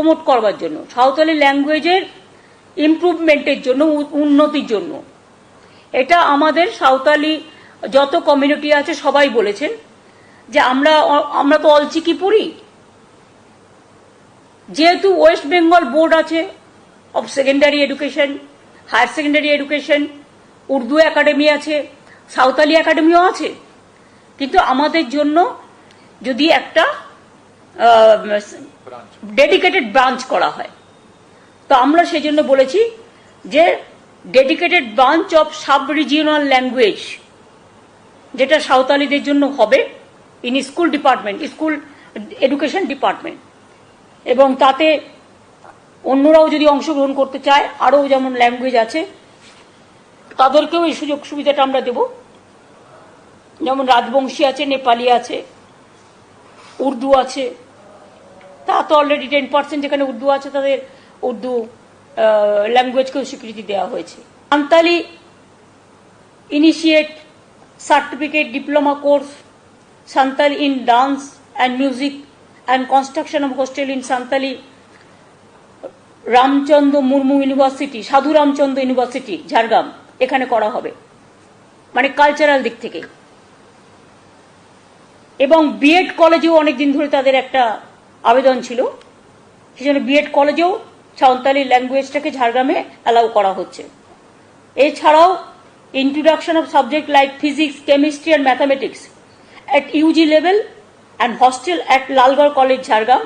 Promote করবার জন্য, সাঁওতালি ল্যাঙ্গুয়েজের ইমপ্রুভমেন্টের জন্য, উন্নতির জন্য। এটা আমাদের সাঁওতালি যত কমিউনিটি আছে সবাই বলেছেন যে আমরা তো অলচিকি পড়ি, যেহেতু ওয়েস্ট বেঙ্গল বোর্ড আছে of secondary education, higher secondary education, Urdu academy আছে, সাঁওতালি একাডেমিও আছে, কিন্তু আমাদের জন্য যদি একটা ডেডিকেটেড ব্রাঞ্চ করা হয়, তো আমরা সেজন্য বলেছি যে dedicated branch of sub regional language, যেটা সাঁওতালিদের জন্য হবে in school department, school education department, এবং তাতে অন্যরাও যদি অংশগ্রহণ করতে চায়, আরও যেমন ল্যাঙ্গুয়েজ আছে তাদেরকেও এই সুযোগ সুবিধাটা আমরা দেব। যেমন রাজবংশী আছে, নেপালি আছে, উর্দু আছে, তা তো অলরেডি 10% যেখানে উর্দু আছে তাদের উর্দু ল্যাঙ্গুয়েজকেও স্বীকৃতি দেওয়া হয়েছে। Santali initiate certificate diploma course Santali in dance and music and construction of hostel in Santali Ramchandra Murmu university, সাধু রামচন্দ্র ইউনিভার্সিটি ঝাড়গ্রাম, এখানে করা হবে, মানে কালচারাল দিক থেকে। এবং বিএড কলেজেও অনেকদিন ধরে তাদের একটা আবেদন ছিল, সেজন্য বিএড কলেজেও সাঁওতালি ল্যাঙ্গুয়েজটাকে ঝাড়গ্রামে অ্যালাউ করা হচ্ছে। এছাড়াও introduction of subject like physics, chemistry and mathematics at UG level and hostel at Lalgarh College, Jhargram